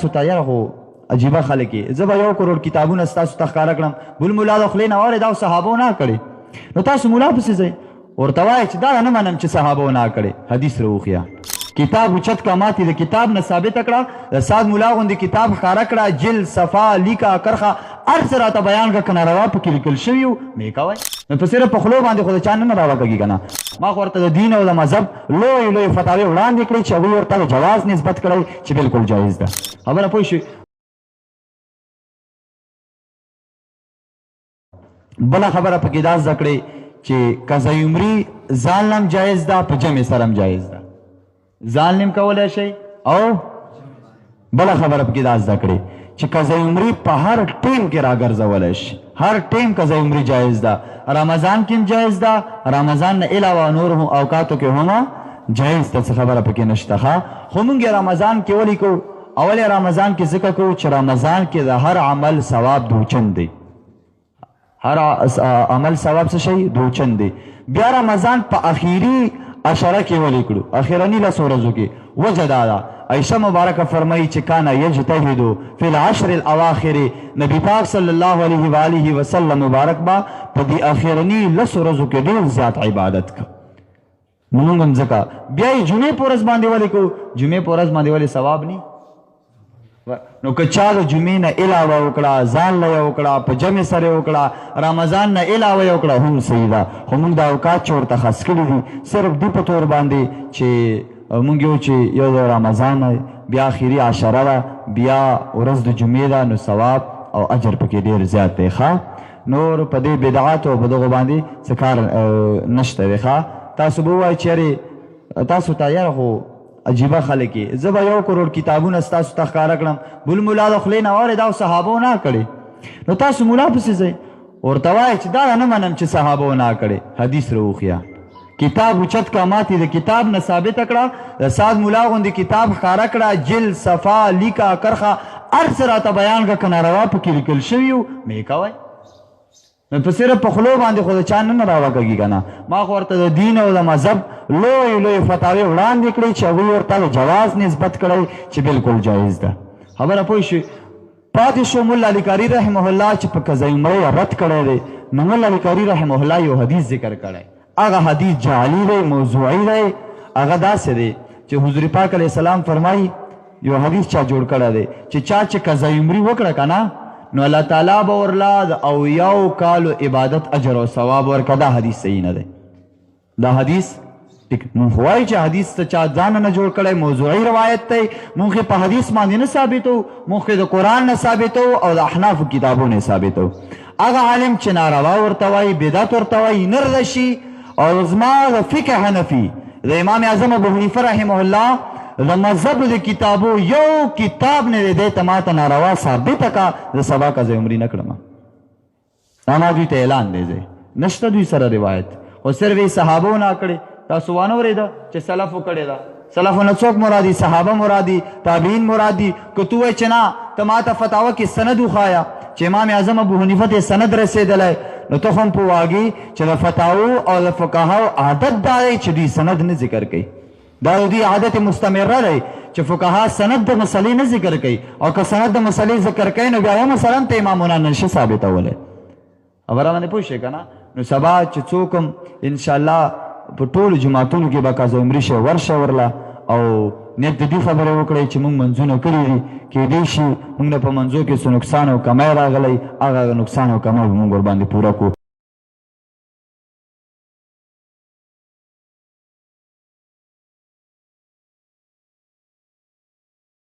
ستایره خو عجیبه خلک یې زه به 1 کروڑ کتابونه ستاسو ته ښکاره کړم بل ملا د خولې نه واورې دا صحابو نه کړې نو تاسو ملا پسې ځئ ورته وایئ چې دا نه منم چې صحابو نه کړې حدیث راوښیه کتاب اوچت کا ماتې د کتاب نه ثابته کړه د سعد ملا غوندې کتاب ښکاره کړه جل صفا لیکه کرخه هر څه راته بیان کړه که ناروا پکې لیکل شوي وو مې کوئ نو په صرف په خولو باندې خو د چا نه راوکږي که نه ما خو ورته د دین او د مذهب لویې لویې فتاوې وړاندې کړې چې هغوی ورته د جواز نسبت کړی چې بالکل جایز ده خبره پوه شوې بله خبره پکې دا زده کړې چې قضا عمري ځان لم جایز ده په جمع سره هم جایز ده ځان نیم کولی شئ او بله خبره پکې دا زده کړې چې قضا عمري په هر ټیم کې راګرځولی شي هر ټیم قضا عمري جایز ده رمضان کې هم جایز ده رمضان نه علاوه نور اوقاتو کې هم جایز ده څه خبره پکې نشته ښه خو موږ رمضان کې ولې کوو اول رمضان کې ځکه کوو چې رمضان کې د هر عمل ثواب دوچن دی هر عمل ثواب څه شي دوچن دی بیا رمضان په اخیری عشره کې ولې کړو اخرني 10 ورځو کې وجه دا ده عائشہ مبارکه فرمایي چې کانا یجتهدو فی العشر الاواخر نبی پاک صلی الله علیه و آله وسلم مبارک با په دې اخرني 10 ورځو کې ډېر زیات عبادت کوي موږ هم ځکه بیا یې جمعې په ورځ باندې ولې کوو جمعې په ورځ باندې ولې ثواب نه نو که چا د جمعې نه علاوه وکړه ځان له یې وکړه په جمع سره یې وکړه رمضان نه علاوه یې وکړه هم صحیح ده خو موږ دا اوقات چې ورته خاص کړي دي صرف دې په طور باندې چې موږ یو چې یو د رمضان بیا اخري عشره ده بیا ورځ د جمعې ده نو ثواب او اجر پکې ډېر زیات دی ښه نور په دې بدعاتو او په دغو باندې څه کار نشته دی ښه تاسو به ووایئ چې یارې تاسو ته یاره خو عجیبه خلک یې زه به 1 کروڑ کتابونه ستاسو ته ښکاره کړم بل ملا د خولې نه واورې دا صحابو نه کړې نو تاسو ملا پسې ځئ ورته وایئ چې دا نه منم چې صحابو نه کړې حدیث راوښیه کتاب اوچت کا ماتې د کتاب نه ثابته کړه د سعد ملا غوندې کتاب ښکاره کړه جل صفا لیکه کرخه هر څه راته بیان کړه که ناروا پکې لیکل شوي وو مې کوئ نو په صرف په خولو باندې خو د چا نه راوکږي که نه ما خو ورته د دین او د مذهب لویې لویې فتاوې وړاندې کړې چې هغوی ورته د جواز نسبت کړی چې بالکل جایز ده خبره پوه شوې پاتې شو ملا علي کاري رحمه الله چې په قضا عمرې رد کړی دی نو ملا علي کاري رحمه الله یو حدیث ذکر کړی هغه حدیث جعلي دی موضوعي دی هغه داسې دی چې حضور پاک علیه السلام فرمایي یو حدیث چا جوړ کړی دی چې چا چې قضا عمرې وکړه که نه نو الله تعالی به ورله د اویاو کالو عبادت اجر او ثواب ورکړه دا حدیث صحیح نه دی دا حدیث مونږ وایو چې حدیث ته چا ځان نه جوړ کړی موضوعي روایت دی مونږ په حدیث باندې نه ثابتو مونږ د قرآن نه ثابتو او د احنافو کتابو نه ثابتو هغه عالم چې ناروا ورته وایي بدعت ورته وایي نه رده شي او زما د فقه حنفي د امام اعظم ابو حنیفه رحمه الله د مذهب د کتابو یو کتاب نه دی ته ما ته ناروا ثابته کا زه سبا قضا عمري نه کړم دا ما دوی ته اعلان دی ځای نشته دوی سره روایت خو صرف یې صحابو نه کړې تاسو وانه اورېده چې سلفو کړې ده سلفو نه څوک مرادي صحابه مرادي تابعین مرادي که تو وایې چې نه ته ما ته فتاوه کې سند وښایه چې امام اعظم ابو حنیفه ته سند رسېدلی نو ته خو هم پوهېږي چې د فتاوو او د فقهاو عادت دا دی چې دوی سند نه ذکر کوي دا د دوی عادت مستمره دی چې فقها سند د مسلې نه ذکر کوي او که سند د مسلې ذکر کوي نو بیا مثلا ته امامونه نشي ثابتولی خبره باندې پوه شئ که نه نو سبا چې څوک هم انشاءالله په ټولو جوماتونو کې به قضا عمري شي ورشه ورله او نیت د دې خبرې وکړئ چې موږ منځونه کړي دي کیدای شي موږ نه په منځو کې څه نقصان او کمی راغلی هغه نقصان او کمی به موږ ورباندې پوره کړو